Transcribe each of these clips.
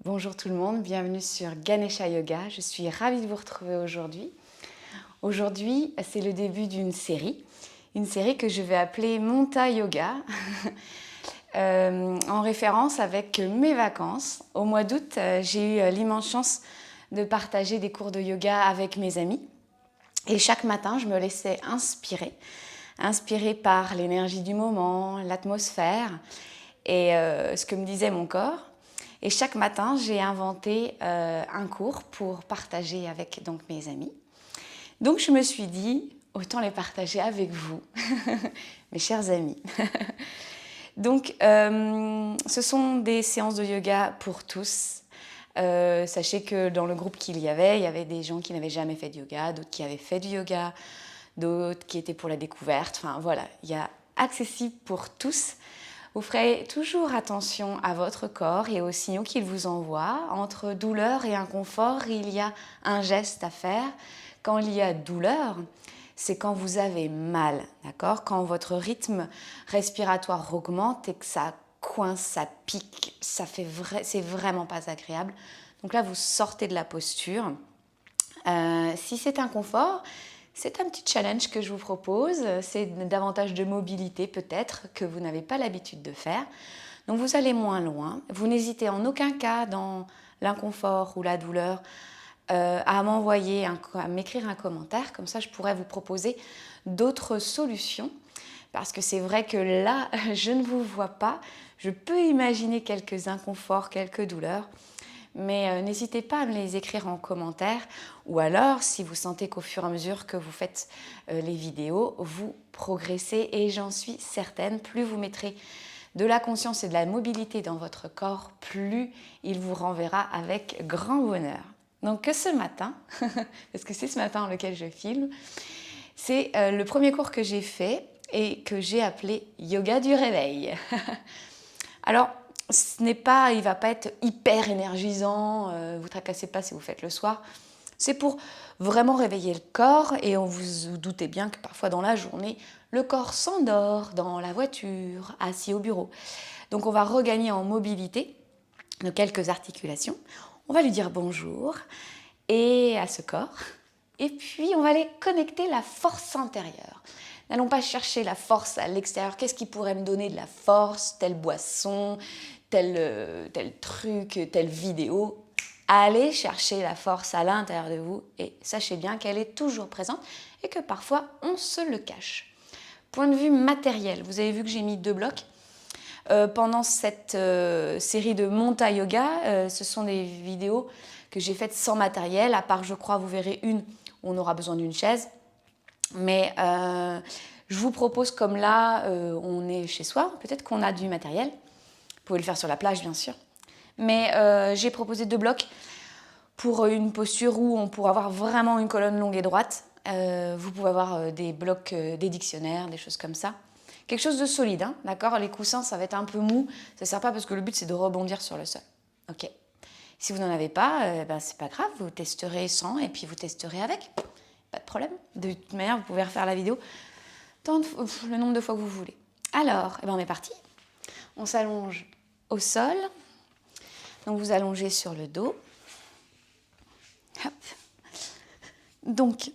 Bonjour tout le monde, bienvenue sur Ganesha Yoga. Je suis ravie de vous retrouver aujourd'hui. Aujourd'hui, c'est le début d'une série que je vais appeler Monta Yoga, en référence avec mes vacances. Au mois d'août, j'ai eu l'immense chance de partager des cours de yoga avec mes amis. Et chaque matin, je me laissais inspirée par l'énergie du moment, l'atmosphère et ce que me disait mon corps. Et chaque matin, j'ai inventé un cours pour partager avec donc, mes amis. Donc je me suis dit, autant les partager avec vous, mes chers amis. Donc ce sont des séances de yoga pour tous. Sachez que dans le groupe qu'il y avait des gens qui n'avaient jamais fait de yoga, d'autres qui avaient fait du yoga, d'autres qui étaient pour la découverte. Enfin voilà, il y a accessible pour tous. Vous ferez toujours attention à votre corps et aux signaux qu'il vous envoie. Entre douleur et inconfort, il y a un geste à faire. Quand il y a douleur, c'est quand vous avez mal, d'accord? Quand votre rythme respiratoire augmente et que ça coince, ça pique, c'est vraiment pas agréable. Donc là, vous sortez de la posture. Si c'est inconfort, c'est un petit challenge que je vous propose. C'est davantage de mobilité peut-être que vous n'avez pas l'habitude de faire. Donc vous allez moins loin. Vous n'hésitez en aucun cas dans l'inconfort ou la douleur à m'écrire un commentaire. Comme ça, je pourrais vous proposer d'autres solutions. Parce que c'est vrai que là, je ne vous vois pas. Je peux imaginer quelques inconforts, quelques douleurs. Mais n'hésitez pas à me les écrire en commentaire ou alors si vous sentez qu'au fur et à mesure que vous faites les vidéos, vous progressez et j'en suis certaine, plus vous mettrez de la conscience et de la mobilité dans votre corps, plus il vous renverra avec grand bonheur. Donc ce matin, parce que c'est ce matin lequel je filme, c'est le premier cours que j'ai fait et que j'ai appelé Yoga du réveil. Alors, il ne va pas être hyper énergisant, vous tracassez pas si vous faites le soir. C'est pour vraiment réveiller le corps et vous vous doutez bien que parfois dans la journée, le corps s'endort dans la voiture, assis au bureau. Donc on va regagner en mobilité de quelques articulations. On va lui dire bonjour et à ce corps. Et puis on va aller connecter la force intérieure. N'allons pas chercher la force à l'extérieur. Qu'est-ce qui pourrait me donner de la force? Telle boisson, tel truc, telle vidéo. Allez chercher la force à l'intérieur de vous et sachez bien qu'elle est toujours présente et que parfois on se le cache. Point de vue matériel, vous avez vu que j'ai mis 2 blocs. Pendant cette série de Monta Yoga, ce sont des vidéos que j'ai faites sans matériel, à part je crois vous verrez une où on aura besoin d'une chaise. Mais je vous propose comme là, on est chez soi, peut-être qu'on a du matériel. Vous pouvez le faire sur la plage, bien sûr. Mais j'ai proposé 2 blocs pour une posture où on pourra avoir vraiment une colonne longue et droite. Vous pouvez avoir des blocs, des dictionnaires, des choses comme ça. Quelque chose de solide, hein, d'accord? Les coussins, ça va être un peu mou. Ça ne sert pas parce que le but, c'est de rebondir sur le sol. Ok. Si vous n'en avez pas, ben, c'est pas grave. Vous testerez sans et puis vous testerez avec. Pas de problème. De toute manière, vous pouvez refaire la vidéo le nombre de fois que vous voulez. Alors, eh ben on est parti. On s'allonge au sol. Donc vous allongez sur le dos. Hop. Donc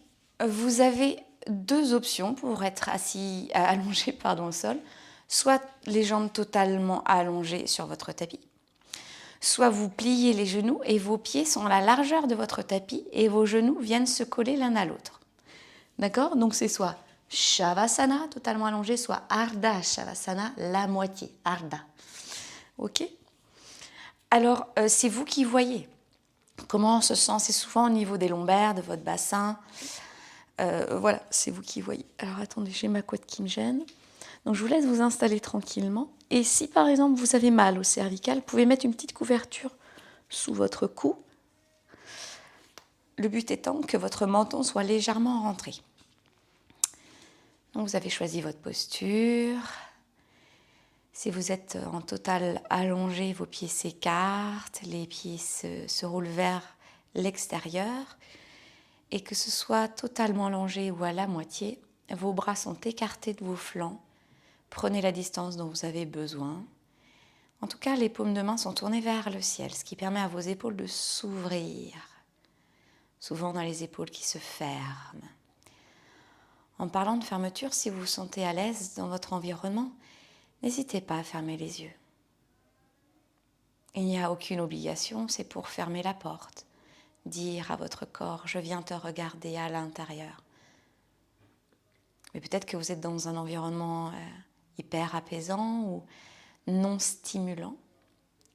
vous avez 2 options pour être allongé au sol. Soit les jambes totalement allongées sur votre tapis. Soit vous pliez les genoux et vos pieds sont à la largeur de votre tapis et vos genoux viennent se coller l'un à l'autre. D'accord? Donc c'est soit Shavasana, totalement allongé, soit Ardha Shavasana, la moitié, Ardha. Ok? Alors, c'est vous qui voyez comment on se sent. C'est souvent au niveau des lombaires, de votre bassin. Voilà, c'est vous qui voyez. Alors, attendez, j'ai ma couette qui me gêne. Donc, je vous laisse vous installer tranquillement. Et si, par exemple, vous avez mal au cervical, vous pouvez mettre une petite couverture sous votre cou. Le but étant que votre menton soit légèrement rentré. Donc vous avez choisi votre posture. Si vous êtes en total allongé, vos pieds s'écartent, les pieds se roulent vers l'extérieur. Et que ce soit totalement allongé ou à la moitié, vos bras sont écartés de vos flancs. Prenez la distance dont vous avez besoin. En tout cas, les paumes de main sont tournées vers le ciel, ce qui permet à vos épaules de s'ouvrir, souvent dans les épaules qui se ferment. En parlant de fermeture, si vous vous sentez à l'aise dans votre environnement, n'hésitez pas à fermer les yeux. Il n'y a aucune obligation, c'est pour fermer la porte, dire à votre corps « je viens te regarder à l'intérieur ». Mais peut-être que vous êtes dans un environnement hyper apaisant ou non stimulant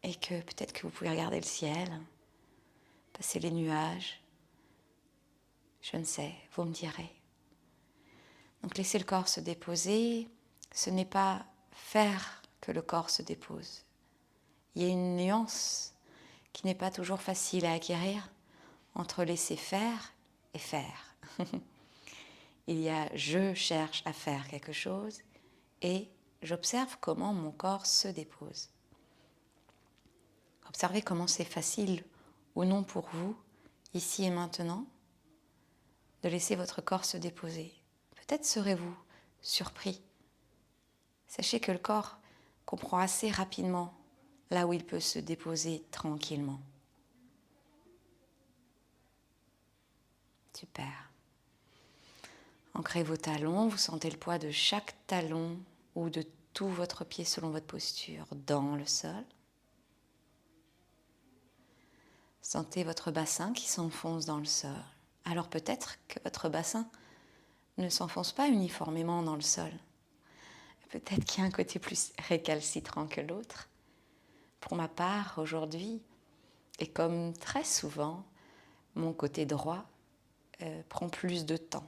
et que peut-être que vous pouvez regarder le ciel, passer les nuages. Je ne sais, vous me direz. Donc laissez le corps se déposer, ce n'est pas faire que le corps se dépose. Il y a une nuance qui n'est pas toujours facile à acquérir entre laisser faire et faire. Il y a je cherche à faire quelque chose et j'observe comment mon corps se dépose. Observez comment c'est facile ou non pour vous, ici et maintenant, de laisser votre corps se déposer. Peut-être serez-vous surpris. Sachez que le corps comprend assez rapidement là où il peut se déposer tranquillement. Super. Ancrez vos talons, vous sentez le poids de chaque talon ou de tout votre pied selon votre posture dans le sol. Sentez votre bassin qui s'enfonce dans le sol. Alors peut-être que votre bassin ne s'enfonce pas uniformément dans le sol. Peut-être qu'il y a un côté plus récalcitrant que l'autre. Pour ma part, aujourd'hui, et comme très souvent, mon côté droit prend plus de temps.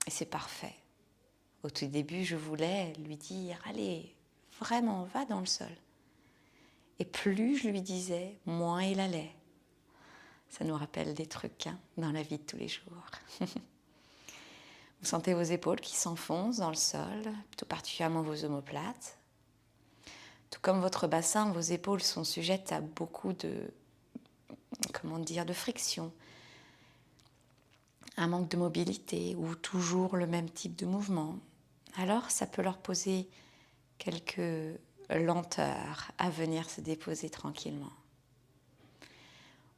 Et c'est parfait. Au tout début, je voulais lui dire « Allez, vraiment, va dans le sol ». Et plus je lui disais, moins il allait. Ça nous rappelle des trucs dans la vie de tous les jours. Vous sentez vos épaules qui s'enfoncent dans le sol, tout particulièrement vos omoplates. Tout comme votre bassin, vos épaules sont sujettes à beaucoup de friction, un manque de mobilité ou toujours le même type de mouvement. Alors, ça peut leur poser quelques lenteurs à venir se déposer tranquillement.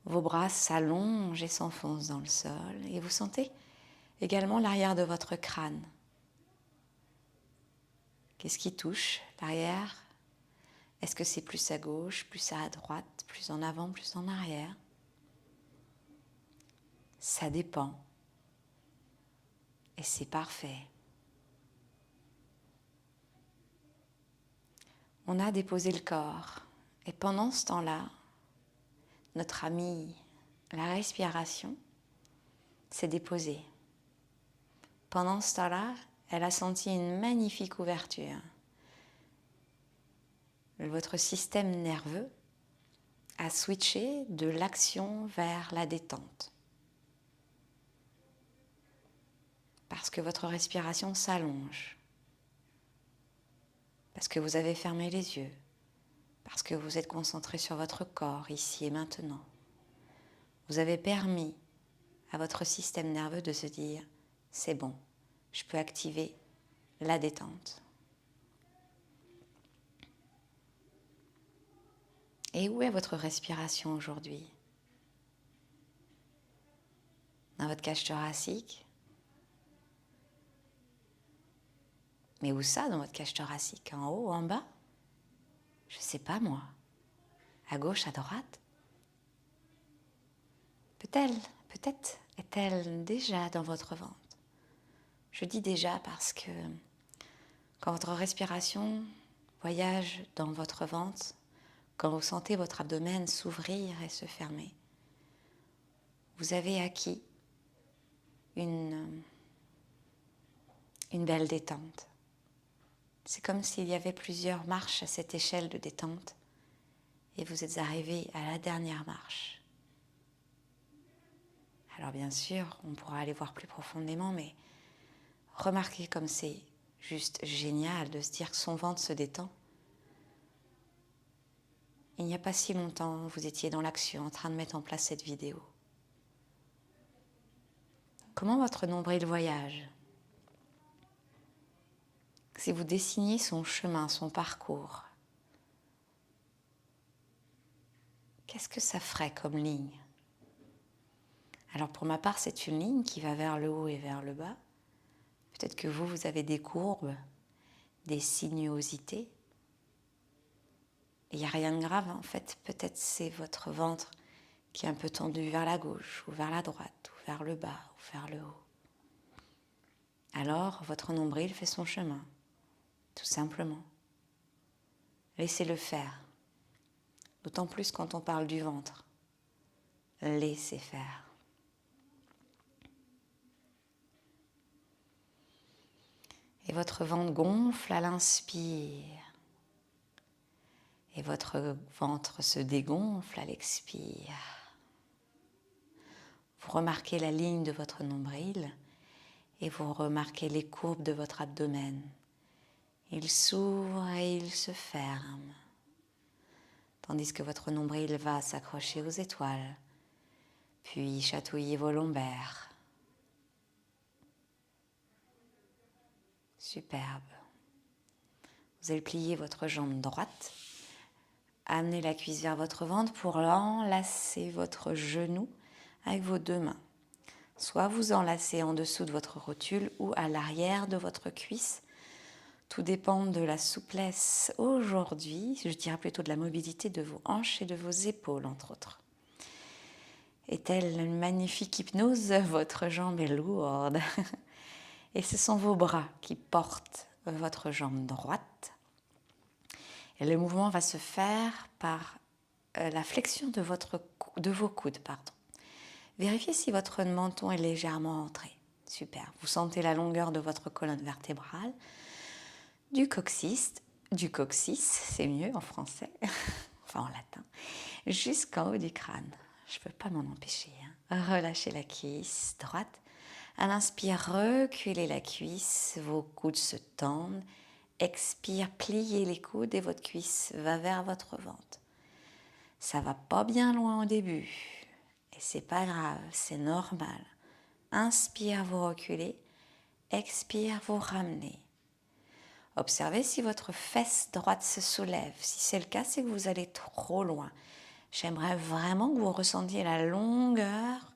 Vos bras s'allongent et s'enfoncent dans le sol et vous sentez également l'arrière de votre crâne. Qu'est-ce qui touche l'arrière? Est-ce que c'est plus à gauche, plus à droite, plus en avant, plus en arrière? Ça dépend. Et c'est parfait. On a déposé le corps. Et pendant ce temps-là, notre amie, la respiration, s'est déposée. Pendant ce temps-là, elle a senti une magnifique ouverture. Votre système nerveux a switché de l'action vers la détente. Parce que votre respiration s'allonge. Parce que vous avez fermé les yeux. Parce que vous êtes concentré sur votre corps, ici et maintenant. Vous avez permis à votre système nerveux de se dire « c'est bon, je peux activer la détente ». Et où est votre respiration aujourd'hui? Dans votre cage thoracique? Mais où ça dans votre cage thoracique? En haut, en bas? Je ne sais pas moi. À gauche, à droite? Peut-être est-elle déjà dans votre ventre. Je dis déjà parce que quand votre respiration voyage dans votre ventre, quand vous sentez votre abdomen s'ouvrir et se fermer, vous avez acquis une belle détente. C'est comme s'il y avait plusieurs marches à cette échelle de détente et vous êtes arrivé à la dernière marche. Alors bien sûr, on pourra aller voir plus profondément, mais remarquez comme c'est juste génial de se dire que son ventre se détend. Il n'y a pas si longtemps, vous étiez dans l'action en train de mettre en place cette vidéo. Comment votre nombril voyage? si vous dessiniez son chemin, son parcours, qu'est-ce que ça ferait comme ligne? Alors pour ma part, c'est une ligne qui va vers le haut et vers le bas. Peut-être que vous avez des courbes, des sinuosités. Il n'y a rien de grave en fait. Peut-être c'est votre ventre qui est un peu tendu vers la gauche ou vers la droite ou vers le bas ou vers le haut. Alors votre nombril fait son chemin, tout simplement. Laissez-le faire. D'autant plus quand on parle du ventre. Laissez faire. Et votre ventre gonfle à l'inspire. Et votre ventre se dégonfle à l'expire. Vous remarquez la ligne de votre nombril et vous remarquez les courbes de votre abdomen. Il s'ouvre et il se ferme. Tandis que votre nombril va s'accrocher aux étoiles, puis chatouiller vos lombaires. Superbe. Vous allez plier votre jambe droite, amener la cuisse vers votre ventre pour enlacer votre genou avec vos deux mains. Soit vous enlacez en dessous de votre rotule ou à l'arrière de votre cuisse. Tout dépend de la souplesse aujourd'hui, je dirais plutôt de la mobilité de vos hanches et de vos épaules, entre autres. Et telle une magnifique hypnose, votre jambe est lourde. Et ce sont vos bras qui portent votre jambe droite. Et le mouvement va se faire par la flexion de vos coudes. Vérifiez si votre menton est légèrement entré. Super. Vous sentez la longueur de votre colonne vertébrale, du coccyx, c'est mieux en français, enfin en latin, jusqu'en haut du crâne. Je ne peux pas m'en empêcher. Relâchez la cuisse droite. À l'inspire, reculez la cuisse, vos coudes se tendent. Expire, pliez les coudes et votre cuisse va vers votre ventre. Ça va pas bien loin au début. Et c'est pas grave, c'est normal. Inspire, vous reculez. Expire, vous ramenez. Observez si votre fesse droite se soulève. Si c'est le cas, c'est que vous allez trop loin. J'aimerais vraiment que vous ressentiez la longueur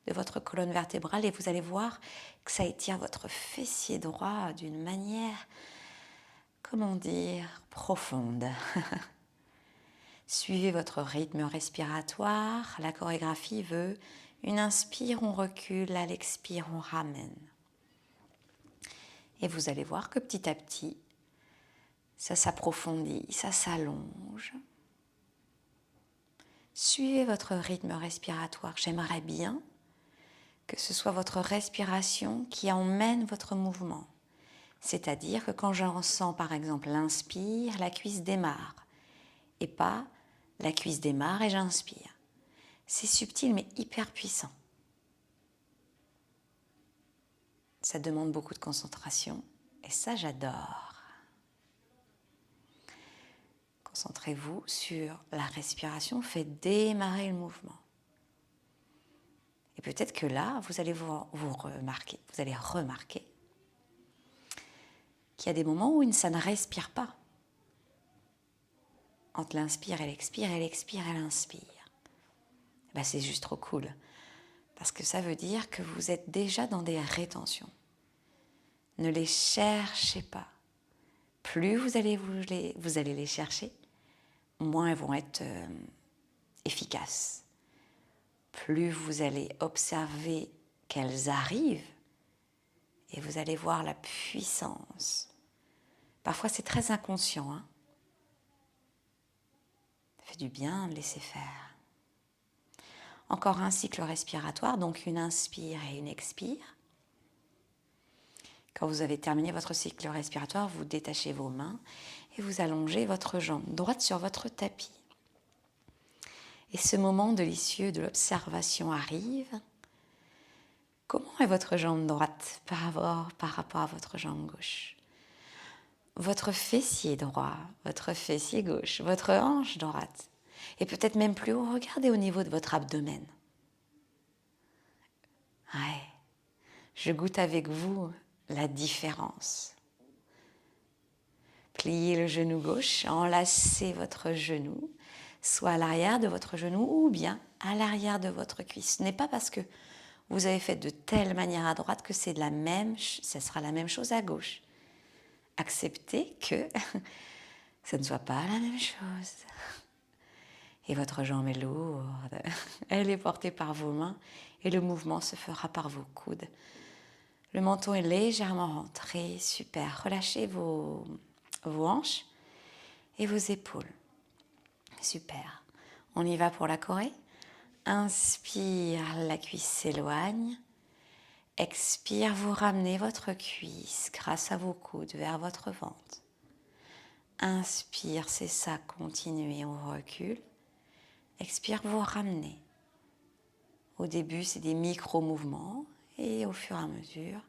de votre colonne vertébrale et vous allez voir que ça étire votre fessier droit d'une manière, comment dire, profonde. Suivez votre rythme respiratoire. La chorégraphie veut une inspire, on recule, à l'expire, on ramène. Et vous allez voir que petit à petit, ça s'approfondit, ça s'allonge. Suivez votre rythme respiratoire. J'aimerais bien que ce soit votre respiration qui emmène votre mouvement. C'est-à-dire que quand j'en sens par exemple l'inspire, la cuisse démarre. Et pas la cuisse démarre et j'inspire. C'est subtil mais hyper puissant. Ça demande beaucoup de concentration et ça j'adore. Concentrez-vous sur la respiration, faites démarrer le mouvement. Et peut-être que là, vous allez remarquer qu'il y a des moments où ça ne respire pas. Entre l'inspire et l'expire, et l'inspire. Ben, c'est juste trop cool. Parce que ça veut dire que vous êtes déjà dans des rétentions. Ne les cherchez pas. Plus vous allez les chercher, moins elles vont être efficaces. Plus vous allez observer qu'elles arrivent et vous allez voir la puissance. Parfois c'est très inconscient. Ça fait du bien de laisser faire. Encore un cycle respiratoire, donc une inspire et une expire. Quand vous avez terminé votre cycle respiratoire, vous détachez vos mains et vous allongez votre jambe droite sur votre tapis. Et ce moment délicieux de l'observation arrive. Comment est votre jambe droite par rapport à votre jambe gauche? Votre fessier droit, votre fessier gauche, votre hanche droite. Et peut-être même plus haut, regardez au niveau de votre abdomen. Ouais, je goûte avec vous la différence. Pliez le genou gauche, enlacez votre genou, soit à l'arrière de votre genou ou bien à l'arrière de votre cuisse. Ce n'est pas parce que vous avez fait de telle manière à droite que ça sera la même chose à gauche. Acceptez que ça ne soit pas la même chose. Et votre jambe est lourde, elle est portée par vos mains et le mouvement se fera par vos coudes. Le menton est légèrement rentré, super. Relâchez vos hanches et vos épaules. Super. On y va pour la Corée. Inspire, la cuisse s'éloigne. Expire, vous ramenez votre cuisse grâce à vos coudes vers votre ventre. Inspire, c'est ça, continuez, on recule. Expire, vous ramenez. Au début, c'est des micro-mouvements et au fur et à mesure,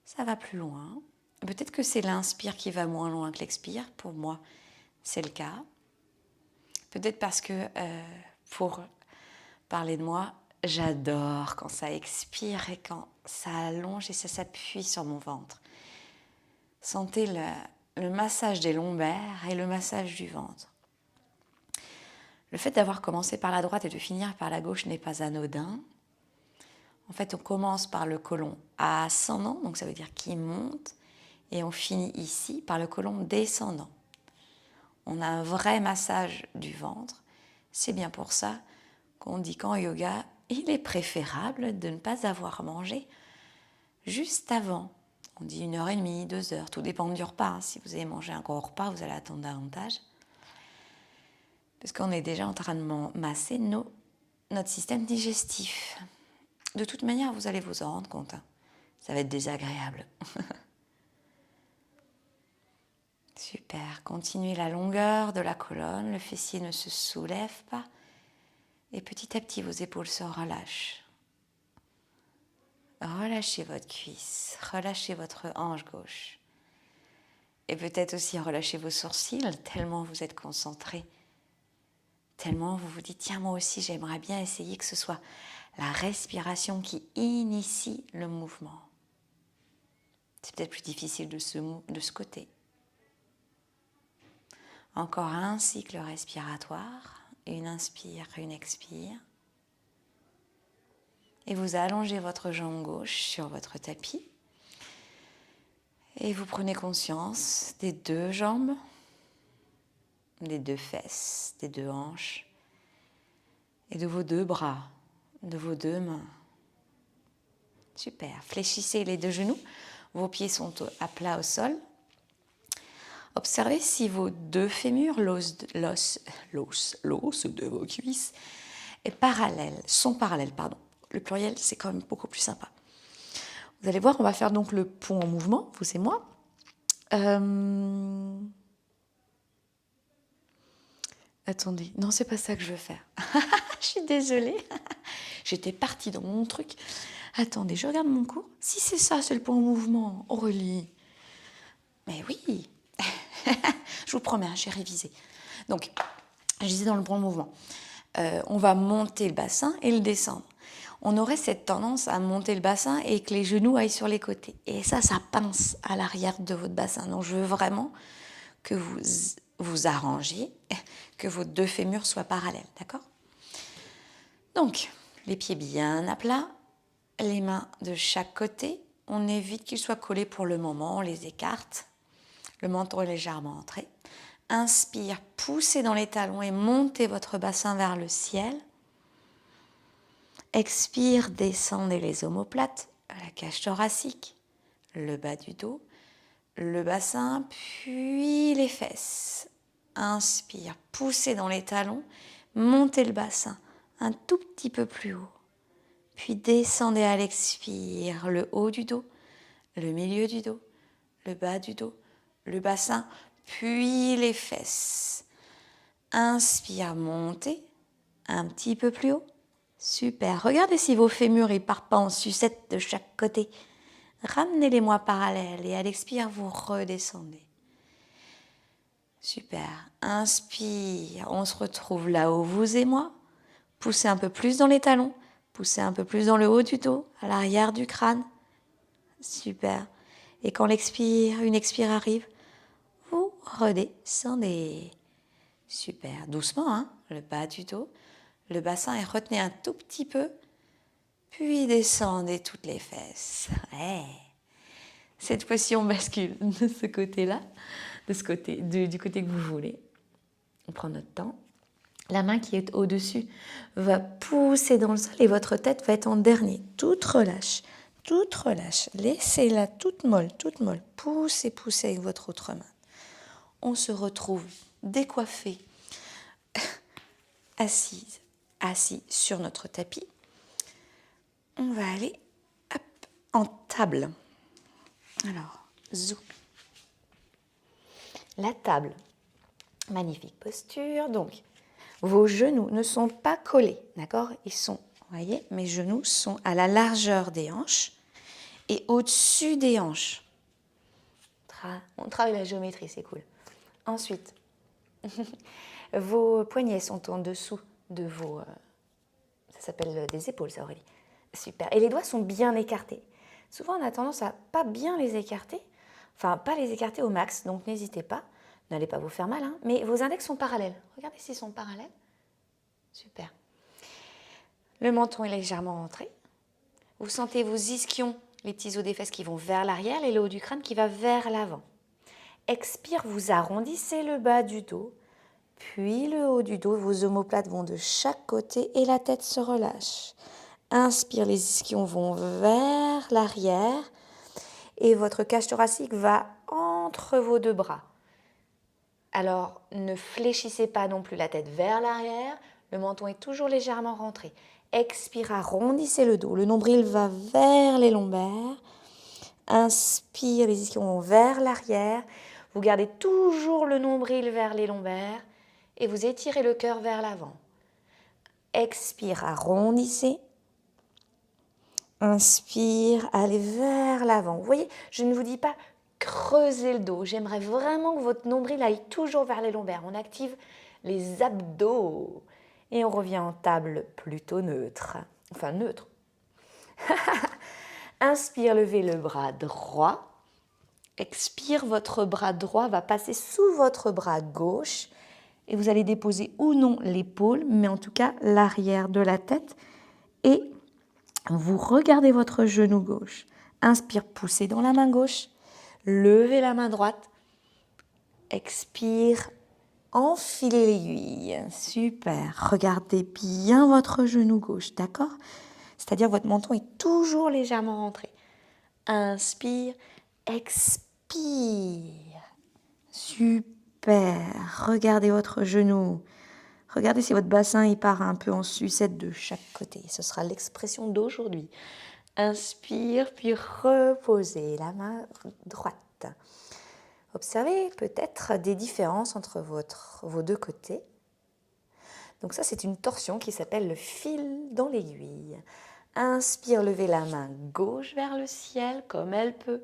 ça va plus loin. Peut-être que c'est l'inspire qui va moins loin que l'expire. Pour moi, c'est le cas. Peut-être parce que, pour parler de moi, j'adore quand ça expire et quand ça allonge et ça s'appuie sur mon ventre. Sentez le massage des lombaires et le massage du ventre. Le fait d'avoir commencé par la droite et de finir par la gauche n'est pas anodin. En fait, on commence par le côlon ascendant, donc ça veut dire qu'il monte, et on finit ici par le côlon descendant. On a un vrai massage du ventre. C'est bien pour ça qu'on dit qu'en yoga, il est préférable de ne pas avoir mangé juste avant. On dit 1h30, 2 heures, tout dépend du repas. Si vous avez mangé un gros repas, vous allez attendre davantage. Parce qu'on est déjà en train de masser notre système digestif. De toute manière, vous allez vous en rendre compte. Ça va être désagréable. Super. Continuez la longueur de la colonne. Le fessier ne se soulève pas. Et petit à petit, vos épaules se relâchent. Relâchez votre cuisse. Relâchez votre hanche gauche. Et peut-être aussi relâchez vos sourcils, tellement vous êtes concentré. Tellement vous vous dites, tiens, moi aussi, j'aimerais bien essayer que ce soit la respiration qui initie le mouvement. C'est peut-être plus difficile de ce côté. Encore un cycle respiratoire, une inspire, une expire. Et vous allongez votre jambe gauche sur votre tapis. Et vous prenez conscience des deux jambes, des deux fesses, des deux hanches, et de vos deux bras, de vos deux mains. Super. Fléchissez les deux genoux. Vos pieds sont à plat au sol. Observez si vos deux fémurs, l'os de vos cuisses, sont parallèles. Le pluriel, c'est quand même beaucoup plus sympa. Vous allez voir, on va faire donc le pont en mouvement, vous et moi. Attendez, non, c'est pas ça que je veux faire. Je suis désolée. J'étais partie dans mon truc. Attendez, je regarde mon cours. Si c'est ça, c'est le pont en mouvement, Aurélie. Mais oui. Je vous promets, j'ai révisé. Donc, je disais dans le pont en mouvement. On va monter le bassin et le descendre. On aurait cette tendance à monter le bassin et que les genoux aillent sur les côtés. Et ça pince à l'arrière de votre bassin. Donc, je veux vraiment que vous arrangiez, que vos deux fémurs soient parallèles, d'accord? Donc, les pieds bien à plat, les mains de chaque côté. On évite qu'ils soient collés pour le moment, on les écarte. Le menton est légèrement entré. Inspire, poussez dans les talons et montez votre bassin vers le ciel. Expire, descendez les omoplates, la cage thoracique, le bas du dos, le bassin, puis les fesses. Inspire, poussez dans les talons, montez le bassin un tout petit peu plus haut. Puis descendez à l'expire, le haut du dos, le milieu du dos, le bas du dos, le bassin, puis les fesses. Inspire, montez un petit peu plus haut. Super. Regardez si vos fémurs ne partent pas en sucette de chaque côté. Ramenez-les-moi parallèles et à l'expire, vous redescendez. Super. Inspire. On se retrouve là-haut, vous et moi. Poussez un peu plus dans les talons. Poussez un peu plus dans le haut du dos, à l'arrière du crâne. Super. Et quand une expire arrive, vous redescendez. Super, doucement, hein, le bas du dos, le bassin et retenez un tout petit peu, puis descendez toutes les fesses. Ouais. Cette fois-ci, on bascule de ce côté-là, de ce côté, du côté que vous voulez. On prend notre temps. La main qui est au-dessus va pousser dans le sol et votre tête va être en dernier. Toute relâche, toute relâche. Laissez-la toute molle, toute molle. Poussez, poussez avec votre autre main. On se retrouve décoiffé, assise, assis sur notre tapis. On va aller hop, en table. Alors, zou. La table. Magnifique posture. Donc, vos genoux ne sont pas collés, d'accord? Ils sont, vous voyez, mes genoux sont à la largeur des hanches et au-dessus des hanches. On travaille la géométrie, c'est cool. Ensuite, vos poignets sont en dessous de vos... ça s'appelle des épaules, ça, Aurélie. Super. Et les doigts sont bien écartés. Souvent, on a tendance à pas bien les écarter. Enfin, pas les écarter au max, donc n'hésitez pas. N'allez pas vous faire mal, hein, mais vos index sont parallèles. Regardez s'ils sont parallèles. Super. Le menton est légèrement rentré. Vous sentez vos ischions, les petits os des fesses qui vont vers l'arrière et le haut du crâne qui va vers l'avant. Expire, vous arrondissez le bas du dos, puis le haut du dos. Vos omoplates vont de chaque côté et la tête se relâche. Inspire, les ischions vont vers l'arrière et votre cage thoracique va entre vos deux bras. Alors, ne fléchissez pas non plus la tête vers l'arrière, le menton est toujours légèrement rentré. Expire, arrondissez le dos, le nombril va vers les lombaires. Inspire, les ischions vont vers l'arrière. Vous gardez toujours le nombril vers les lombaires et vous étirez le cœur vers l'avant. Expire, arrondissez. Inspire, allez vers l'avant. Vous voyez, je ne vous dis pas creusez le dos. J'aimerais vraiment que votre nombril aille toujours vers les lombaires. On active les abdos. Et on revient en table plutôt neutre. Enfin, neutre. Inspire, levez le bras droit. Expire, votre bras droit va passer sous votre bras gauche. Et vous allez déposer ou non l'épaule, mais en tout cas l'arrière de la tête. Et vous regardez votre genou gauche. Inspire, poussez dans la main gauche. Levez la main droite. Expire, enfilez l'aiguille. Super. Regardez bien votre genou gauche, d'accord? C'est-à-dire que votre menton est toujours légèrement rentré. Inspire, expire. Super. Regardez votre genou. Regardez si votre bassin il part un peu en sucette de chaque côté. Ce sera l'expression d'aujourd'hui. Inspire, puis reposez la main droite. Observez peut-être des différences entre vos deux côtés. Donc ça, c'est une torsion qui s'appelle le fil dans l'aiguille. Inspire, levez la main gauche vers le ciel comme elle peut.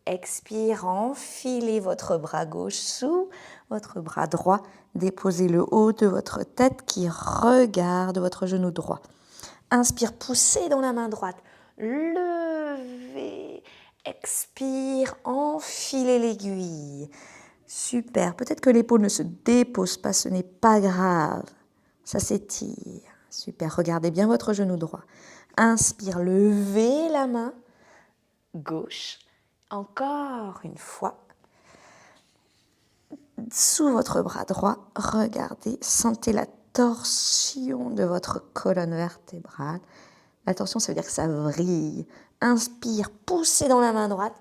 Expire, enfilez votre bras gauche sous votre bras droit. Déposez le haut de votre tête qui regarde votre genou droit. Inspire, poussez dans la main droite. Levez. Expire, enfilez l'aiguille. Super. Peut-être que l'épaule ne se dépose pas, ce n'est pas grave. Ça s'étire. Super. Regardez bien votre genou droit. Inspire, levez la main gauche. Encore une fois. Sous votre bras droit, regardez, sentez la torsion de votre colonne vertébrale. La torsion, ça veut dire que ça vrille. Inspire, poussez dans la main droite,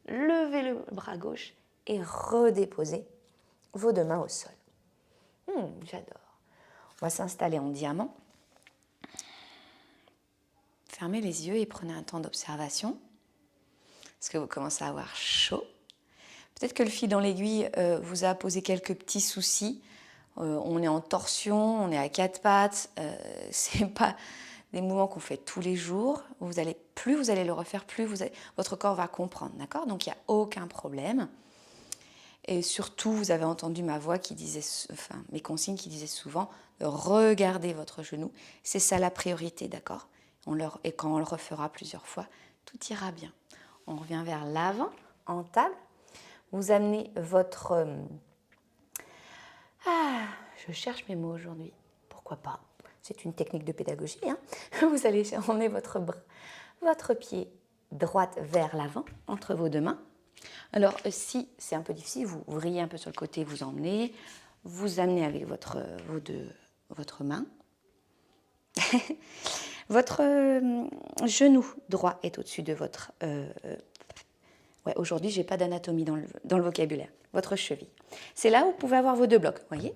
levez le bras gauche et redéposez vos deux mains au sol. J'adore. On va s'installer en diamant. Fermez les yeux et prenez un temps d'observation. Est-ce que vous commencez à avoir chaud? Peut-être que le fil dans l'aiguille vous a posé quelques petits soucis. On est en torsion, on est à quatre pattes. C'est pas des mouvements qu'on fait tous les jours. Plus vous allez le refaire, votre corps va comprendre, d'accord? Donc il n'y a aucun problème. Et surtout, vous avez entendu ma voix mes consignes qui disaient souvent de regarder votre genou. C'est ça la priorité, d'accord? Et quand on le refera plusieurs fois, tout ira bien. On revient vers l'avant, en table. Vous amenez votre Ah, je cherche mes mots aujourd'hui. Pourquoi pas? C'est une technique de pédagogie. Hein. Vous allez emmener votre pied droite vers l'avant, entre vos deux mains. Alors, si c'est un peu difficile, vous vrillez un peu sur le côté, vous emmenez, vous amenez avec votre main. Votre genou droit est au-dessus de votre... ouais, aujourd'hui, je n'ai pas d'anatomie dans le vocabulaire. Votre cheville. C'est là où vous pouvez avoir vos deux blocs, voyez?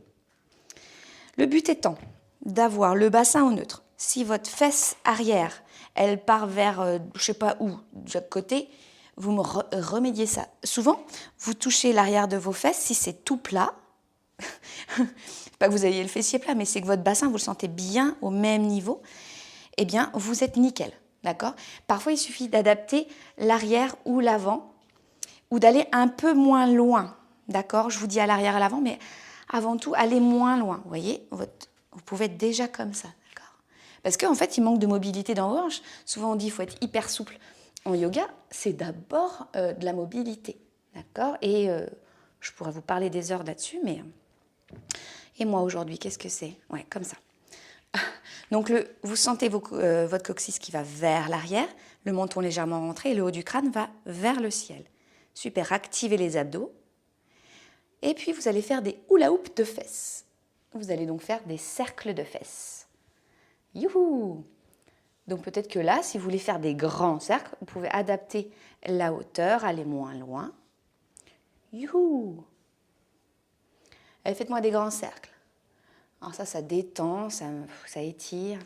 Le but étant d'avoir le bassin au neutre. Si votre fesse arrière, elle part vers, je ne sais pas où, de chaque côté, vous me remédiez ça. Souvent, vous touchez l'arrière de vos fesses, si c'est tout plat, pas que vous ayez le fessier plat, mais c'est que votre bassin, vous le sentez bien au même niveau, eh bien, vous êtes nickel, d'accord? Parfois, il suffit d'adapter l'arrière ou l'avant, ou d'aller un peu moins loin, d'accord? Je vous dis à l'arrière et à l'avant, mais avant tout, allez moins loin, vous voyez? Vous pouvez être déjà comme ça, d'accord? Parce qu'en fait, il manque de mobilité dans vos hanches. Souvent, on dit qu'il faut être hyper souple. En yoga, c'est d'abord de la mobilité, d'accord? Et je pourrais vous parler des heures là-dessus, mais... Et moi, aujourd'hui, qu'est-ce que c'est? Ouais, comme ça. Donc, vous sentez votre coccyx qui va vers l'arrière, le menton légèrement rentré et le haut du crâne va vers le ciel. Super, activez les abdos. Et puis, vous allez faire des hula hoop de fesses. Vous allez donc faire des cercles de fesses. Youhou! Donc, peut-être que là, si vous voulez faire des grands cercles, vous pouvez adapter la hauteur, aller moins loin. Youhou! Allez, faites-moi des grands cercles. Alors ça détend, ça étire.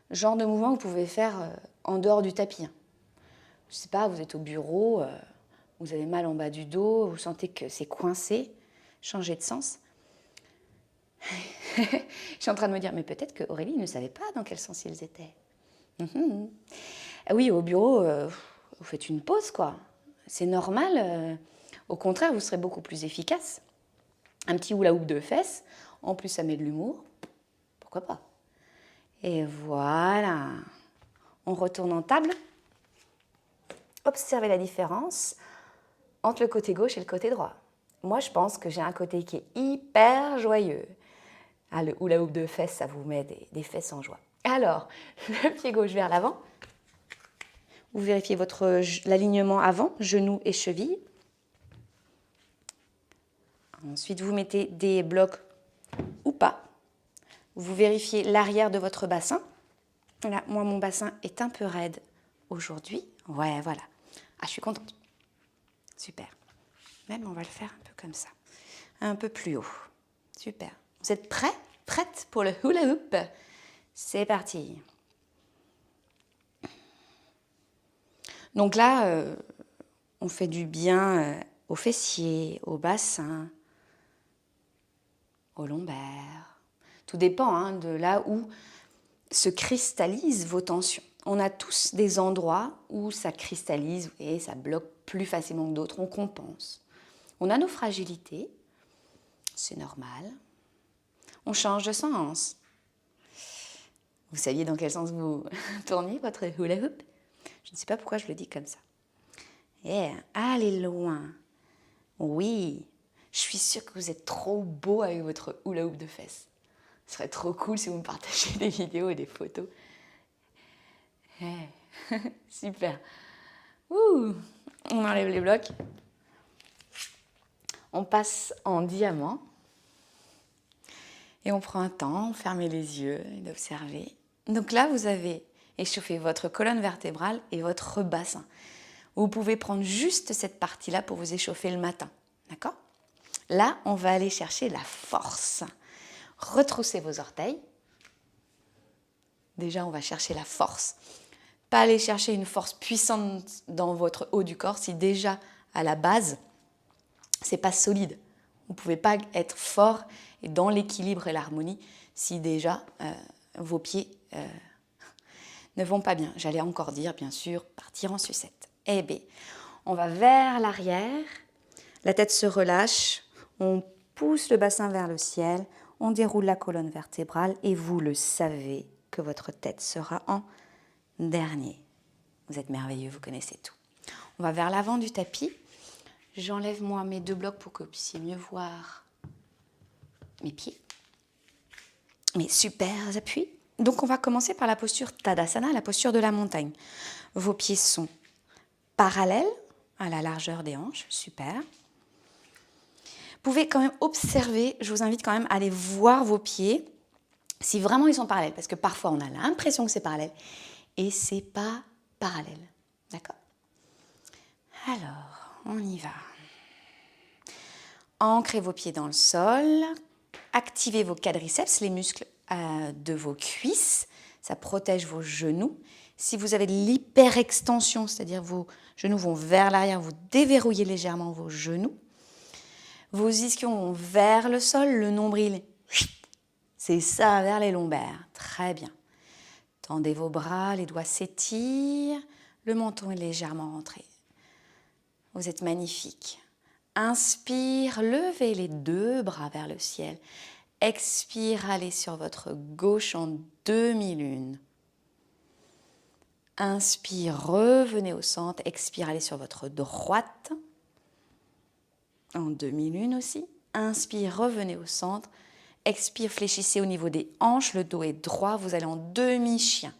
Genre de mouvement que vous pouvez faire en dehors du tapis. Je ne sais pas, vous êtes au bureau, vous avez mal en bas du dos, vous sentez que c'est coincé, changez de sens. Je suis en train de me dire, mais peut-être que Aurélie ne savait pas dans quel sens ils étaient. Oui, au bureau, vous faites une pause, quoi. C'est normal. Au contraire, vous serez beaucoup plus efficace. Un petit hula hoop de fesses, en plus ça met de l'humour, pourquoi pas? Et voilà, on retourne en table. Observez la différence entre le côté gauche et le côté droit. Moi, je pense que j'ai un côté qui est hyper joyeux. Ah, le hula hoop de fesses, ça vous met des fesses en joie. Alors, le pied gauche vers l'avant. Vous vérifiez l'alignement avant, genou et cheville. Ensuite, vous mettez des blocs ou pas. Vous vérifiez l'arrière de votre bassin. Là, moi, mon bassin est un peu raide aujourd'hui. Ouais, voilà. Ah, je suis contente. Super. Même, on va le faire un peu comme ça. Un peu plus haut. Super. Vous êtes prêts? Prête pour le hula hoop? C'est parti. Donc là, on fait du bien aux fessiers, au bassin, au lombaire. Tout dépend hein, de là où se cristallisent vos tensions. On a tous des endroits où ça cristallise et ça bloque plus facilement que d'autres, on compense. On a nos fragilités, c'est normal. On change de sens. Vous saviez dans quel sens vous tourniez votre hula hoop? Je ne sais pas pourquoi je le dis comme ça. Yeah. Allez loin. Oui, je suis sûre que vous êtes trop beau avec votre hula hoop de fesses. Ce serait trop cool si vous me partagez des vidéos et des photos. Hey. Super. Ouh. On enlève les blocs. On passe en diamant. Et on prend un temps, fermez les yeux et d'observer. Donc là, vous avez échauffé votre colonne vertébrale et votre bassin. Vous pouvez prendre juste cette partie-là pour vous échauffer le matin. D'accord? Là, on va aller chercher la force. Retroussez vos orteils. Déjà, on va chercher la force. Pas aller chercher une force puissante dans votre haut du corps si déjà, à la base, c'est pas solide. Vous ne pouvez pas être fort et dans l'équilibre et l'harmonie si déjà vos pieds ne vont pas bien. J'allais encore dire, bien sûr, partir en sucette. Eh bien, on va vers l'arrière, la tête se relâche, on pousse le bassin vers le ciel, on déroule la colonne vertébrale et vous le savez que votre tête sera en dernier. Vous êtes merveilleux, vous connaissez tout. On va vers l'avant du tapis. J'enlève moi mes deux blocs pour que vous puissiez mieux voir mes pieds, mes super appuis. Donc on va commencer par la posture Tadasana, la posture de la montagne. Vos pieds sont parallèles à la largeur des hanches, super. Vous pouvez quand même observer, je vous invite quand même à aller voir vos pieds, si vraiment ils sont parallèles, parce que parfois on a l'impression que c'est parallèle, et c'est pas parallèle, d'accord? Alors, on y va. Ancrez vos pieds dans le sol, activez vos quadriceps, les muscles de vos cuisses, ça protège vos genoux. Si vous avez de l'hyperextension, c'est-à-dire vos genoux vont vers l'arrière, vous déverrouillez légèrement vos genoux. Vos ischions vont vers le sol, le nombril, c'est ça, vers les lombaires. Très bien. Tendez vos bras, les doigts s'étirent, le menton est légèrement rentré. Vous êtes magnifique. Inspire, levez les deux bras vers le ciel. Expire, allez sur votre gauche en demi-lune. Inspire, revenez au centre. Expire, allez sur votre droite. En demi-lune aussi. Inspire, revenez au centre. Expire, fléchissez au niveau des hanches. Le dos est droit. Vous allez en demi-chien.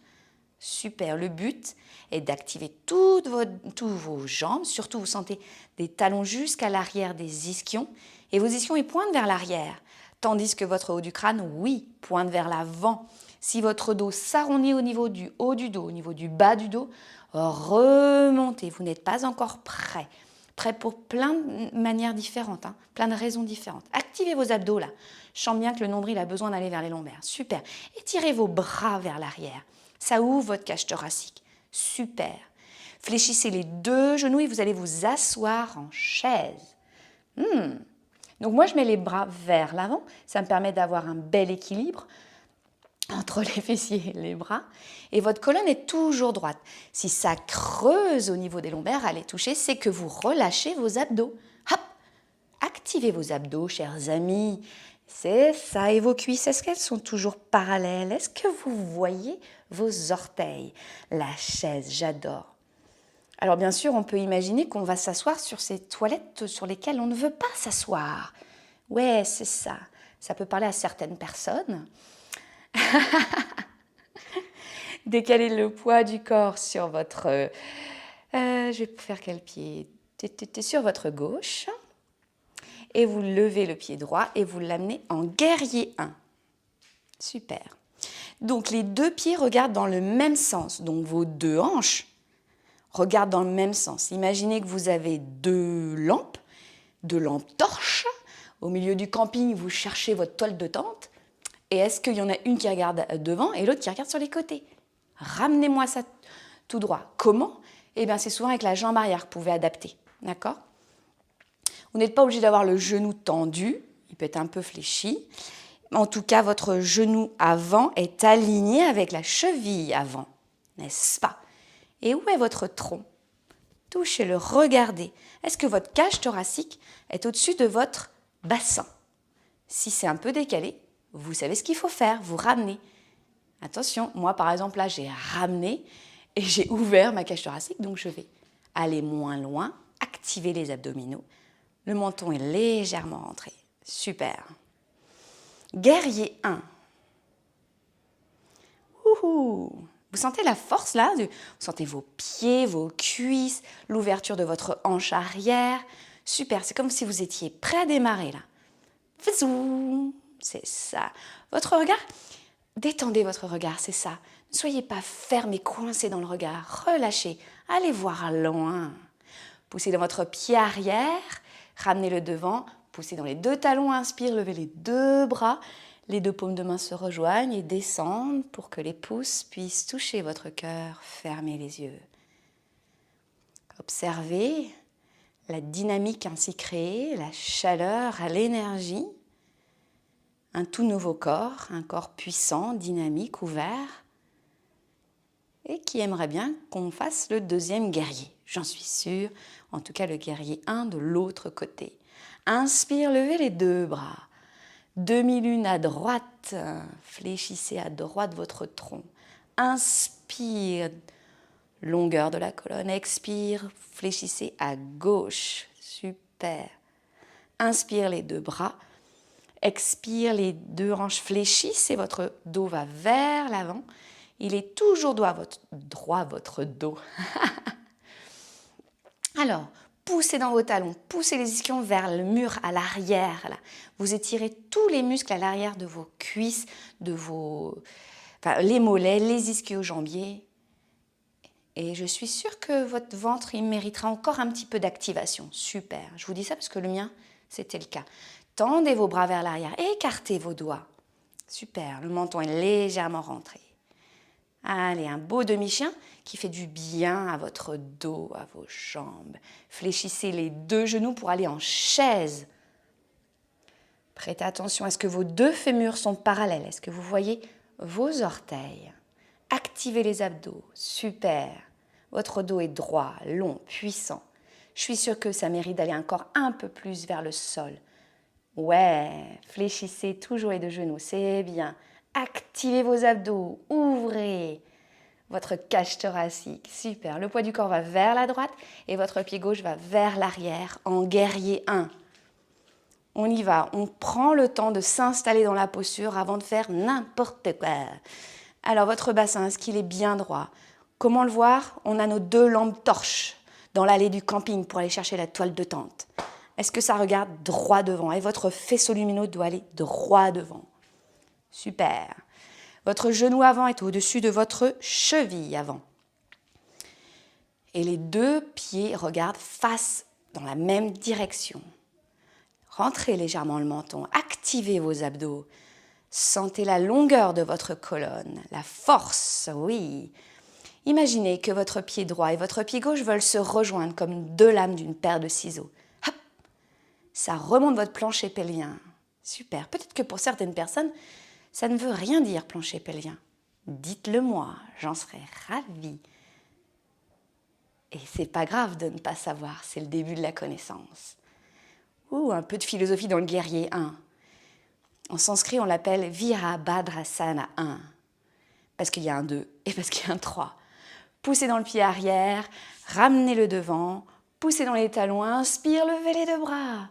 Super. Le but est d'activer toutes vos jambes. Surtout, vous sentez des talons jusqu'à l'arrière des ischions. Et vos ischions, ils pointent vers l'arrière. Tandis que votre haut du crâne, oui, pointe vers l'avant. Si votre dos s'arrondit au niveau du haut du dos, au niveau du bas du dos, remontez. Vous n'êtes pas encore prêt. Prêt pour plein de manières différentes, hein, plein de raisons différentes. Activez vos abdos là. Je sens bien que le nombril a besoin d'aller vers les lombaires. Super. Étirez vos bras vers l'arrière. Ça ouvre votre cage thoracique. Super. Fléchissez les deux genoux et vous allez vous asseoir en chaise. Donc moi, je mets les bras vers l'avant. Ça me permet d'avoir un bel équilibre entre les fessiers et les bras. Et votre colonne est toujours droite. Si ça creuse au niveau des lombaires, allez toucher, c'est que vous relâchez vos abdos. Hop! Activez vos abdos, chers amis. C'est ça. Et vos cuisses, est-ce qu'elles sont toujours parallèles? Est-ce que vous voyez vos orteils? La chaise, j'adore. Alors bien sûr, on peut imaginer qu'on va s'asseoir sur ces toilettes sur lesquelles on ne veut pas s'asseoir. Ouais, c'est ça. Ça peut parler à certaines personnes. Décalez le poids du corps sur votre... je vais faire quel pied? Sur votre gauche. Et vous levez le pied droit et vous l'amenez en guerrier 1. Super. Donc les deux pieds regardent dans le même sens. Donc vos deux hanches regardent dans le même sens. Imaginez que vous avez deux lampes torches. Au milieu du camping, vous cherchez votre toile de tente. Et est-ce qu'il y en a une qui regarde devant et l'autre qui regarde sur les côtés? Ramenez-moi ça tout droit. Comment? Eh bien, c'est souvent avec la jambe arrière que vous pouvez adapter. D'accord? Vous n'êtes pas obligé d'avoir le genou tendu. Il peut être un peu fléchi. En tout cas, votre genou avant est aligné avec la cheville avant. N'est-ce pas? Et où est votre tronc? Touchez-le, regardez. Est-ce que votre cage thoracique est au-dessus de votre bassin? Si c'est un peu décalé, vous savez ce qu'il faut faire, vous ramenez. Attention, moi par exemple là j'ai ramené et j'ai ouvert ma cage thoracique, donc je vais aller moins loin, activer les abdominaux. Le menton est légèrement rentré. Super. Guerrier 1. Wouhou! Vous sentez la force là? Vous sentez vos pieds, vos cuisses, l'ouverture de votre hanche arrière. Super, c'est comme si vous étiez prêt à démarrer là. Fzou! C'est ça. Votre regard, détendez votre regard, c'est ça. Ne soyez pas ferme et coincé dans le regard. Relâchez. Allez voir loin. Poussez dans votre pied arrière. Ramenez-le devant. Poussez dans les deux talons. Inspire. Levez les deux bras. Les deux paumes de main se rejoignent et descendent pour que les pouces puissent toucher votre cœur. Fermez les yeux. Observez la dynamique ainsi créée, la chaleur, l'énergie. Un tout nouveau corps, un corps puissant, dynamique, ouvert, et qui aimerait bien qu'on fasse le deuxième guerrier. J'en suis sûre, en tout cas le guerrier 1 de l'autre côté. Inspire, levez les deux bras. Demi-lune à droite, fléchissez à droite votre tronc. Inspire, longueur de la colonne. Expire, fléchissez à gauche. Super. Inspire les deux bras. Expire, les deux hanches fléchissent et votre dos va vers l'avant. Il est toujours droit, votre dos. Alors, poussez dans vos talons, poussez les ischions vers le mur à l'arrière. Là. Vous étirez tous les muscles à l'arrière de vos cuisses, les mollets, les ischio-jambiers. Et je suis sûre que votre ventre, il méritera encore un petit peu d'activation. Super. Je vous dis ça parce que le mien, c'était le cas. Tendez vos bras vers l'arrière, écartez vos doigts. Super, le menton est légèrement rentré. Allez, un beau demi-chien qui fait du bien à votre dos, à vos jambes. Fléchissez les deux genoux pour aller en chaise. Prêtez attention, est-ce que vos deux fémurs sont parallèles? Est-ce que vous voyez vos orteils? Activez les abdos, super. Votre dos est droit, long, puissant. Je suis sûre que ça mérite d'aller encore un peu plus vers le sol. Ouais, fléchissez toujours les deux genoux, c'est bien. Activez vos abdos, ouvrez votre cage thoracique, super. Le poids du corps va vers la droite et votre pied gauche va vers l'arrière en guerrier 1. On y va, on prend le temps de s'installer dans la posture avant de faire n'importe quoi. Alors votre bassin, est-ce qu'il est bien droit? Comment le voir? On a nos deux lampes torches dans l'allée du camping pour aller chercher la toile de tente. Est-ce que ça regarde droit devant? Et votre faisceau lumineux doit aller droit devant. Super. Votre genou avant est au-dessus de votre cheville avant. Et les deux pieds regardent face dans la même direction. Rentrez légèrement le menton, activez vos abdos. Sentez la longueur de votre colonne, la force, oui. Imaginez que votre pied droit et votre pied gauche veulent se rejoindre comme deux lames d'une paire de ciseaux. Hop, ça remonte votre plancher pelvien. Super. Peut-être que pour certaines personnes, ça ne veut rien dire plancher pelvien. Dites-le moi, j'en serais ravie. Et c'est pas grave de ne pas savoir, c'est le début de la connaissance. Ouh, un peu de philosophie dans le guerrier 1. En sanskrit, on l'appelle Virabhadrasana 1. Parce qu'il y a un 2 et parce qu'il y a un 3. Poussez dans le pied arrière, ramenez le devant, poussez dans les talons, inspire, levez les deux bras.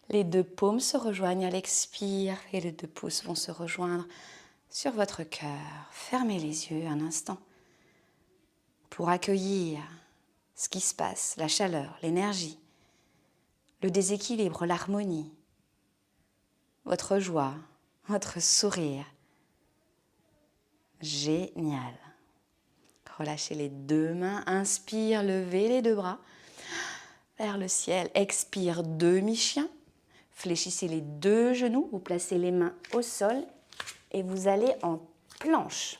Les deux paumes se rejoignent à l'expire et les deux pouces vont se rejoindre sur votre cœur. Fermez les yeux un instant pour accueillir ce qui se passe, la chaleur, l'énergie, le déséquilibre, l'harmonie, votre joie, votre sourire. Génial. Relâchez les deux mains, inspire, levez les deux bras vers le ciel. Expire, demi-chien. Fléchissez les deux genoux, vous placez les mains au sol et vous allez en planche.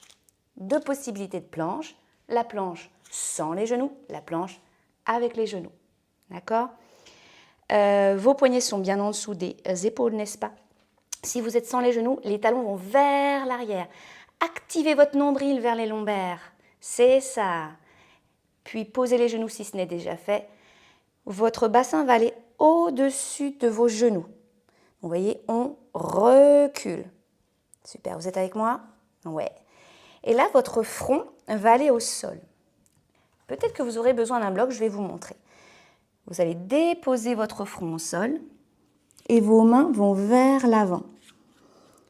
Deux possibilités de planche. La planche sans les genoux, la planche avec les genoux. D'accord? Vos poignets sont bien en dessous des épaules, n'est-ce pas? Si vous êtes sans les genoux, les talons vont vers l'arrière. Activez votre nombril vers les lombaires. C'est ça. Puis posez les genoux si ce n'est déjà fait. Votre bassin va aller au-dessus de vos genoux. Vous voyez, on recule. Super, vous êtes avec moi? Ouais. Et là, votre front va aller au sol. Peut-être que vous aurez besoin d'un bloc, je vais vous montrer. Vous allez déposer votre front au sol et vos mains vont vers l'avant.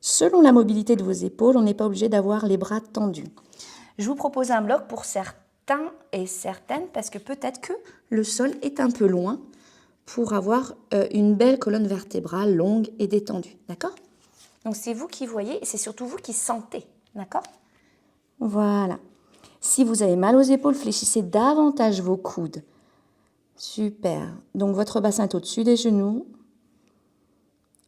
Selon la mobilité de vos épaules, on n'est pas obligé d'avoir les bras tendus. Je vous propose un bloc pour certains et certaines parce que peut-être que le sol est un peu loin pour avoir une belle colonne vertébrale longue et détendue. D'accord? Donc c'est vous qui voyez et c'est surtout vous qui sentez. D'accord? Voilà. Si vous avez mal aux épaules, fléchissez davantage vos coudes. Super. Donc votre bassin est au-dessus des genoux.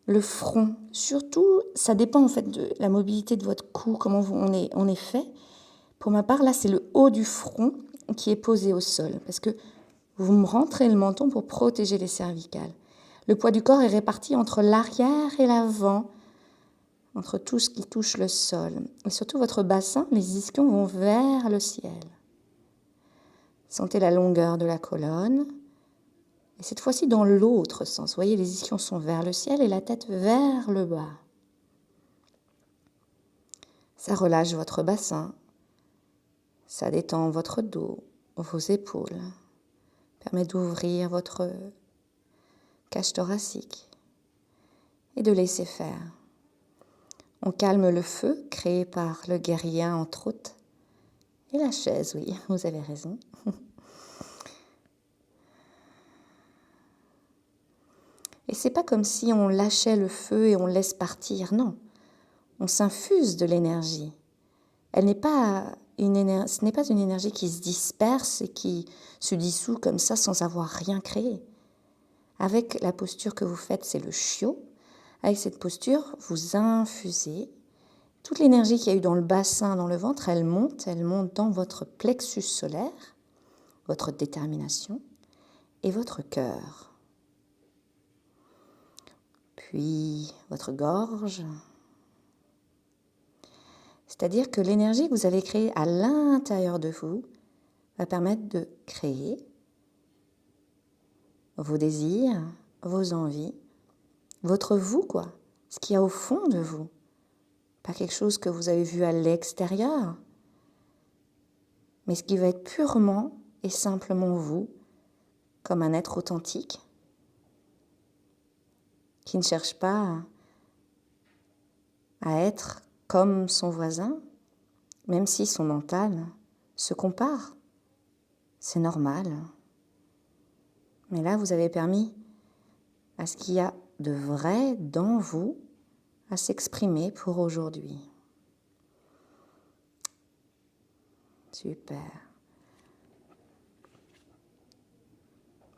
Le front, surtout, ça dépend en fait de la mobilité de votre cou, comment on est fait. Pour ma part, là, c'est le haut du front qui est posé au sol parce que vous me rentrez le menton pour protéger les cervicales. Le poids du corps est réparti entre l'arrière et l'avant, entre tout ce qui touche le sol. Et surtout, votre bassin, les ischions vont vers le ciel. Sentez la longueur de la colonne. Et cette fois-ci, dans l'autre sens. Vous voyez, les ischions sont vers le ciel et la tête vers le bas. Ça relâche votre bassin. Ça détend votre dos, vos épaules. Permet d'ouvrir votre cage thoracique et de laisser faire. On calme le feu créé par le guerrier entre autres. Et la chaise, oui, vous avez raison. Et c'est pas comme si on lâchait le feu et on laisse partir, non. On s'infuse de l'énergie. Ce n'est pas une énergie qui se disperse et qui se dissout comme ça sans avoir rien créé. Avec la posture que vous faites, c'est le Shio. Avec cette posture, vous infusez toute l'énergie qu'il y a eu dans le bassin, dans le ventre, elle monte dans votre plexus solaire, votre détermination et votre cœur. Puis votre gorge. C'est-à-dire que l'énergie que vous avez créée à l'intérieur de vous va permettre de créer vos désirs, vos envies, votre vous, quoi. Ce qu'il y a au fond de vous. Pas quelque chose que vous avez vu à l'extérieur, mais ce qui va être purement et simplement vous, comme un être authentique, qui ne cherche pas à être comme son voisin, même si son mental se compare. C'est normal. Mais là, vous avez permis à ce qu'il y a de vrai dans vous à s'exprimer pour aujourd'hui. Super.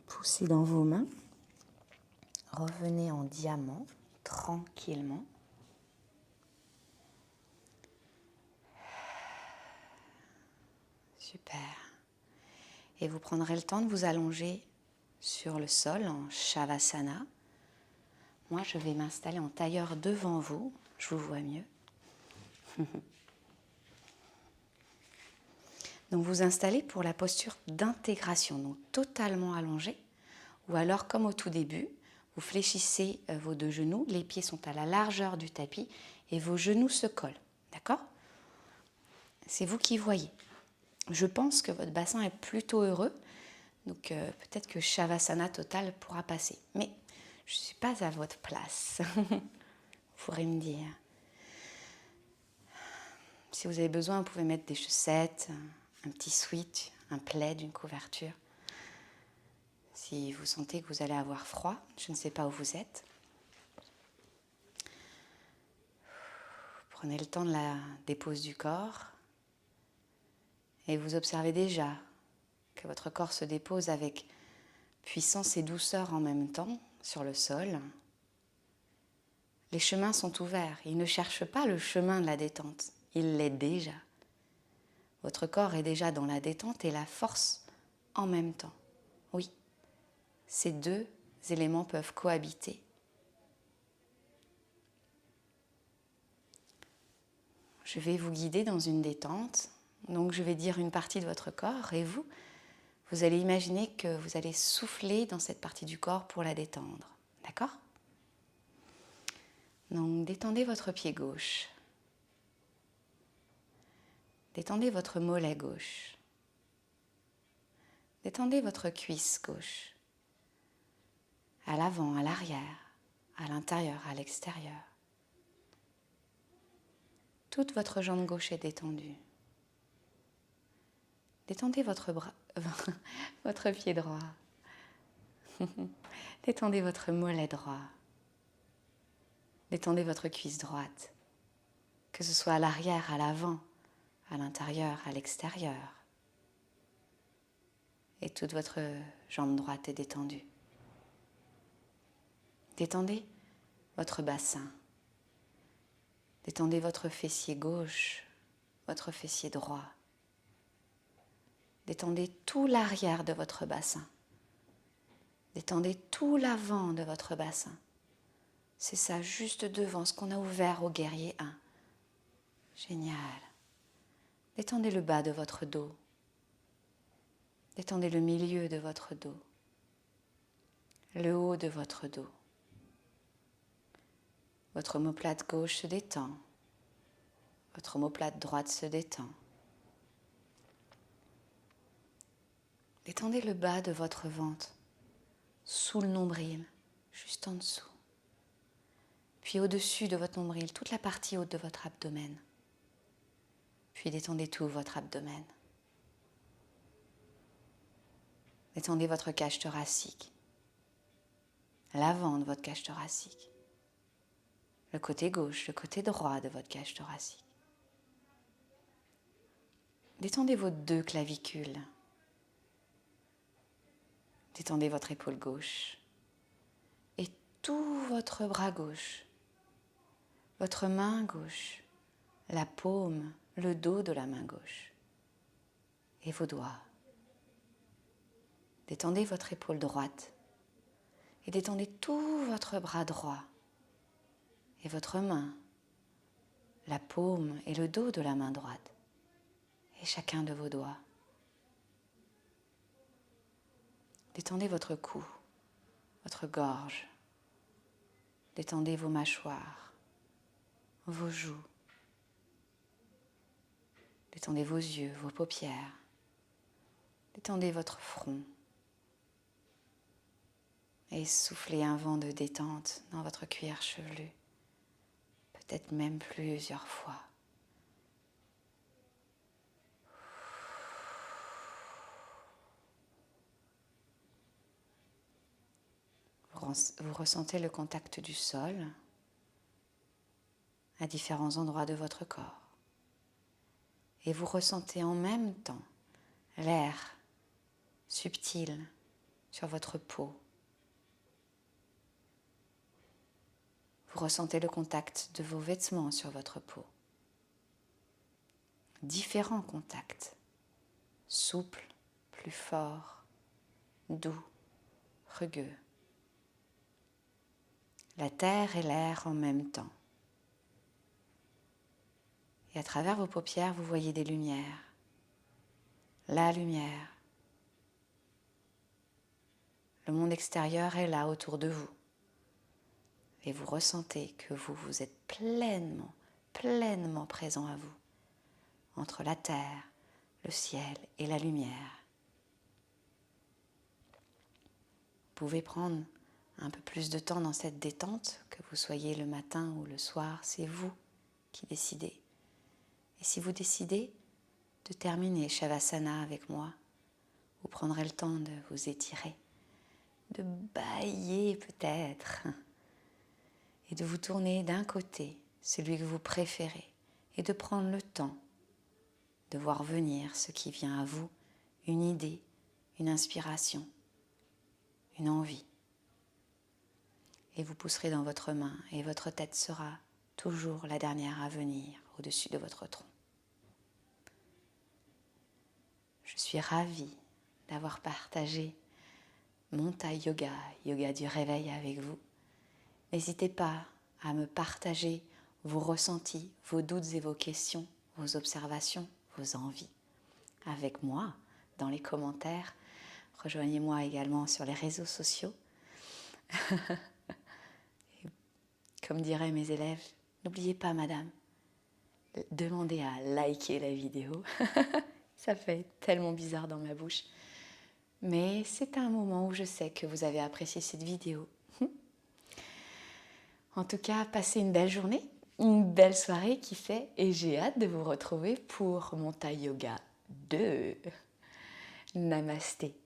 Poussez dans vos mains. Revenez en diamant, tranquillement. Super. Et vous prendrez le temps de vous allonger sur le sol en Shavasana. Moi, je vais m'installer en tailleur devant vous. Je vous vois mieux. Donc vous installez pour la posture d'intégration, donc totalement allongé, ou alors comme au tout début, vous fléchissez vos deux genoux, les pieds sont à la largeur du tapis et vos genoux se collent, d'accord? C'est vous qui voyez. Je pense que votre bassin est plutôt heureux, donc peut-être que Shavasana total pourra passer, mais je ne suis pas à votre place, vous pourrez me dire. Si vous avez besoin, vous pouvez mettre des chaussettes, un petit sweat, un plaid, une couverture. Si vous sentez que vous allez avoir froid, je ne sais pas où vous êtes. Prenez le temps de la dépose du corps et vous observez déjà que votre corps se dépose avec puissance et douceur en même temps sur le sol. Les chemins sont ouverts. Il ne cherche pas le chemin de la détente. Il l'est déjà. Votre corps est déjà dans la détente et la force en même temps. Oui, ces deux éléments peuvent cohabiter. Je vais vous guider dans une détente. Donc je vais dire une partie de votre corps et vous allez imaginer que vous allez souffler dans cette partie du corps pour la détendre. D'accord ? Donc détendez votre pied gauche. Détendez votre mollet gauche. Détendez votre cuisse gauche. À l'avant, à l'arrière, à l'intérieur, à l'extérieur. Toute votre jambe gauche est détendue. Détendez votre votre pied droit. Détendez votre mollet droit. Détendez votre cuisse droite. Que ce soit à l'arrière, à l'avant, à l'intérieur, à l'extérieur. Et toute votre jambe droite est détendue. Détendez votre bassin. Détendez votre fessier gauche, votre fessier droit. Détendez tout l'arrière de votre bassin. Détendez tout l'avant de votre bassin. C'est ça, juste devant, ce qu'on a ouvert au guerrier 1. Génial. Détendez le bas de votre dos. Détendez le milieu de votre dos. Le haut de votre dos. Votre omoplate gauche se détend. Votre omoplate droite se détend. Détendez le bas de votre ventre, sous le nombril, juste en dessous. Puis au-dessus de votre nombril, toute la partie haute de votre abdomen. Puis détendez tout votre abdomen. Détendez votre cage thoracique, l'avant de votre cage thoracique, le côté gauche, le côté droit de votre cage thoracique. Détendez vos 2 clavicules. Détendez votre épaule gauche et tout votre bras gauche, votre main gauche, la paume, le dos de la main gauche et vos doigts. Détendez votre épaule droite et détendez tout votre bras droit et votre main, la paume et le dos de la main droite et chacun de vos doigts. Détendez votre cou, votre gorge. Détendez vos mâchoires, vos joues. Détendez vos yeux, vos paupières. Détendez votre front. Et soufflez un vent de détente dans votre cuir chevelu, peut-être même plusieurs fois. Vous ressentez le contact du sol à différents endroits de votre corps. Et vous ressentez en même temps l'air subtil sur votre peau. Vous ressentez le contact de vos vêtements sur votre peau. Différents contacts, souples, plus forts, doux, rugueux. La terre et l'air en même temps. Et à travers vos paupières, vous voyez des lumières. La lumière. Le monde extérieur est là autour de vous. Et vous ressentez que vous êtes pleinement, pleinement présent à vous, entre la terre, le ciel et la lumière. Vous pouvez prendre un peu plus de temps dans cette détente, que vous soyez le matin ou le soir, c'est vous qui décidez. Et si vous décidez de terminer Shavasana avec moi, vous prendrez le temps de vous étirer, de bâiller peut-être, et de vous tourner d'un côté, celui que vous préférez, et de prendre le temps de voir venir ce qui vient à vous, une idée, une inspiration, une envie. Et vous pousserez dans votre main, et votre tête sera toujours la dernière à venir au-dessus de votre tronc. Je suis ravie d'avoir partagé mon Thai Yoga, yoga du réveil avec vous. N'hésitez pas à me partager vos ressentis, vos doutes et vos questions, vos observations, vos envies avec moi dans les commentaires. Rejoignez-moi également sur les réseaux sociaux. Comme diraient mes élèves, n'oubliez pas, madame, demandez à liker la vidéo. Ça fait tellement bizarre dans ma bouche. Mais c'est un moment où je sais que vous avez apprécié cette vidéo. En tout cas, passez une belle journée, une belle soirée qui fait, et j'ai hâte de vous retrouver pour mon Thai Yoga 2. Namasté.